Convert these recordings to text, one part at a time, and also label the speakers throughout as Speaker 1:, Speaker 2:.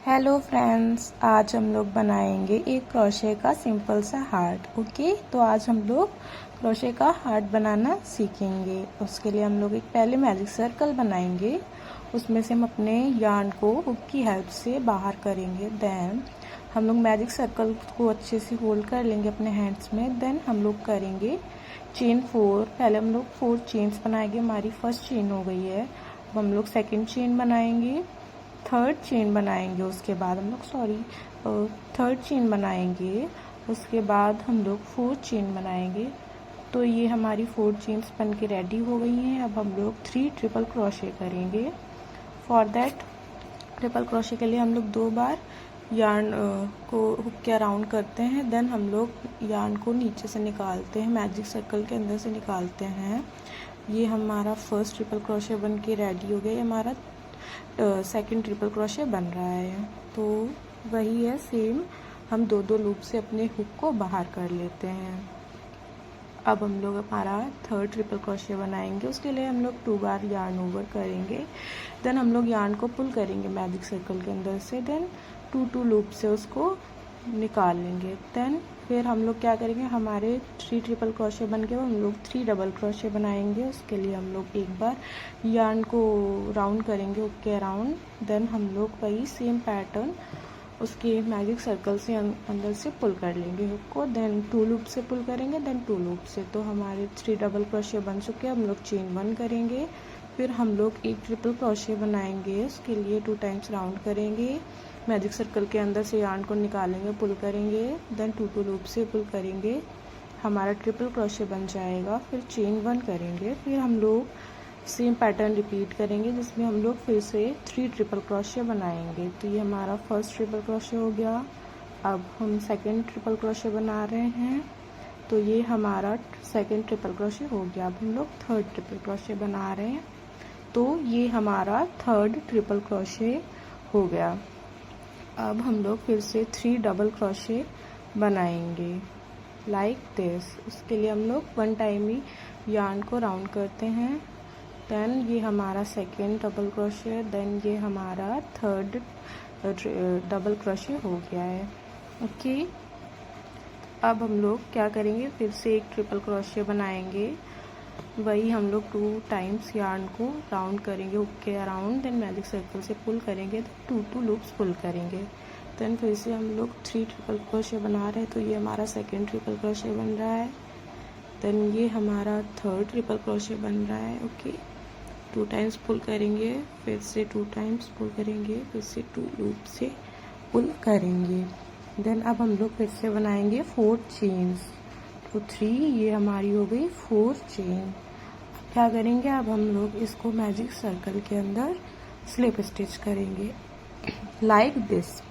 Speaker 1: Hello friends, आज हम लोग बनाएंगे एक क्रोशे का सिंपल सा हार्ट। ओके, तो आज हम लोग क्रोशे का हार्ट बनाना सीखेंगे। उसके लिए हम लोग एक पहले मैजिक सर्कल बनाएंगे। उसमें से हम अपने यार्न को हुक की हेल्प से बाहर करेंगे। देन हम लोग मैजिक सर्कल को अच्छे से होल्ड कर लेंगे अपने हैंड्स में। देन हम लोग करेंगे चेन 4। पहले हम लोग 4 चेन्स बनाएंगे। हमारी फर्स्ट चेन हो गई है। अब हम लोग सेकेंड चेन बनाएंगे, थर्ड चेन बनाएंगे। उसके बाद हम लोग थर्ड चेन बनाएंगे। उसके बाद हम लोग फोर्थ चेन बनाएंगे। तो ये हमारी 4 चेन्स बन के रेडी हो गई हैं। अब हम लोग 3 ट्रिपल क्रोशे करेंगे। फॉर दैट ट्रिपल क्रोशे के लिए हम लोग 2 बार यार्न को हुक के अराउंड करते हैं। देन हम लोग यार्न को नीचे से निकालते हैं, मैजिक सर्कल के अंदर से निकालते हैं। ये हमारा फर्स्ट ट्रिपल क्रोशे बन के रेडी हो गया। ये हमारा सेकंड ट्रिपल क्रोशे बन रहा है। तो वही है सेम, हम 2 लूप से अपने हुक को बाहर कर लेते हैं। अब हम लोग हमारा थर्ड ट्रिपल क्रोशे बनाएंगे। उसके लिए हम लोग 2 बार यार्न ओवर करेंगे। देन हम लोग यार्न को पुल करेंगे मैजिक सर्कल के अंदर से। देन 2 लूप से उसको निकाल लेंगे। देन फिर हम लोग क्या करेंगे, हमारे 3 ट्रिपल क्रोशे बन के हम लोग 3 डबल क्रोशे बनाएंगे। उसके लिए हम लोग एक बार यार्न को राउंड करेंगे हुक के अराउंड। देन हम लोग वही सेम पैटर्न उसके मैजिक सर्कल से अंदर से पुल कर लेंगे हुक को। देन 2 लूप से पुल करेंगे, देन 2 लूप से। तो हमारे 3 डबल क्रोशे बन चुके हैं। हम लोग चेन 1 करेंगे। फिर हम लोग एक ट्रिपल क्रोशे बनाएंगे। उसके लिए 2 टाइम्स राउंड करेंगे, मैजिक सर्कल के अंदर से यार्न को निकालेंगे, पुल करेंगे। देन 2 लूप से पुल करेंगे, हमारा ट्रिपल क्रोशे बन जाएगा। फिर चेन 1 करेंगे। फिर हम लोग सेम पैटर्न रिपीट करेंगे, जिसमें हम लोग फिर से 3 ट्रिपल क्रोशे बनाएंगे। तो ये हमारा फर्स्ट ट्रिपल क्रोशे हो गया। अब हम सेकेंड ट्रिपल क्रोशे बना रहे हैं। तो ये हमारा सेकेंड ट्रिपल क्रोशे हो गया। अब हम लोग थर्ड ट्रिपल क्रोशे बना रहे हैं। तो ये हमारा थर्ड ट्रिपल क्रोशे हो गया। अब हम लोग फिर से 3 डबल क्रोशे बनाएंगे लाइक दिस। उसके लिए हम लोग 1 टाइम ही यार्न को राउंड करते हैं। देन ये हमारा सेकेंड डबल क्रोशे, देन ये हमारा थर्ड डबल क्रोशे हो गया है। ओके, अब हम लोग क्या करेंगे, फिर से एक ट्रिपल क्रोशे बनाएंगे। वही हम लोग 2 टाइम्स यार्न को राउंड करेंगे हुक के अराउंड। देन मैजिक सर्कल से पुल करेंगे, 2 लूप्स पुल करेंगे। देन फिर से हम लोग 3 ट्रिपल क्रोशे बना रहे हैं। तो ये हमारा सेकेंड ट्रिपल क्रोशे बन रहा है। देन ये हमारा थर्ड ट्रिपल क्रोशे बन रहा है। ओके, 2 टाइम्स पुल करेंगे, फिर से 2 टाइम्स पुल करेंगे, फिर से 2 लूप से पुल करेंगे। देन अब हम लोग फिर से बनाएंगे 4 चेन्स। तो 3, ये हमारी हो गई 4 चेन। अब क्या करेंगे, अब हम लोग इसको मैजिक सर्कल के अंदर स्लिप स्टिच करेंगे लाइक दिस।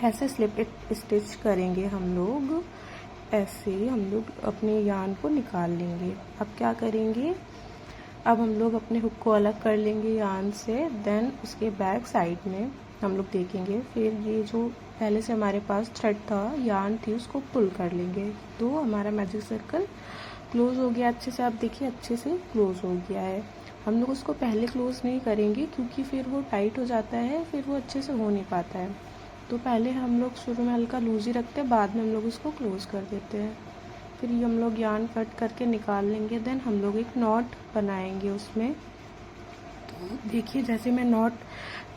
Speaker 1: ऐसे स्लिप स्टिच करेंगे हम लोग। ऐसे हम लोग अपने यार्न को निकाल लेंगे। अब क्या करेंगे, अब हम लोग अपने हुक को अलग कर लेंगे यार्न से। देन उसके बैक साइड में हम लोग देखेंगे। फिर ये जो पहले से हमारे पास थ्रेड था, यार्न थी, उसको पुल कर लेंगे। तो हमारा मैजिक सर्कल क्लोज हो गया अच्छे से। आप देखिए अच्छे से क्लोज हो गया है। हम लोग उसको पहले क्लोज नहीं करेंगे, क्योंकि फिर वो टाइट हो जाता है, फिर वो अच्छे से हो नहीं पाता है। तो पहले हम लोग शुरू में हल्का लूज ही रखते हैं, बाद में हम लोग उसको क्लोज कर देते हैं। फिर ये हम लोग यार्न कट करके निकाल लेंगे। देन हम लोग एक नॉट बनाएंगे उसमें। तो देखिए जैसे मैं नॉट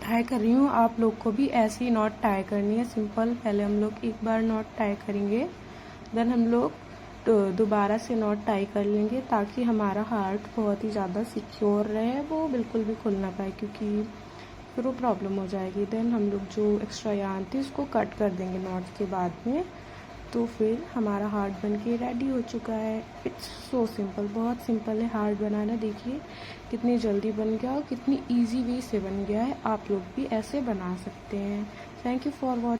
Speaker 1: टाई कर रही हूँ, आप लोग को भी ऐसे ही नॉट टाई करनी है, सिंपल। पहले हम लोग एक बार नॉट टाई करेंगे, देन हम लोग दोबारा से नॉट टाई कर लेंगे, ताकि हमारा हार्ट बहुत ही ज़्यादा सिक्योर रहे, वो बिल्कुल भी खुल ना पाए, क्योंकि फिर वो प्रॉब्लम हो जाएगी। देन हम लोग जो एक्स्ट्रा यार्न थी उसको कट कर देंगे नॉट के बाद में। तो फिर हमारा हार्ट बन के रेडी हो चुका है। इट्स सो सिंपल, बहुत सिंपल है हार्ट बनाना। देखिए कितनी जल्दी बन गया और कितनी इजी वे से बन गया है। आप लोग भी ऐसे बना सकते हैं। Thank you for watching.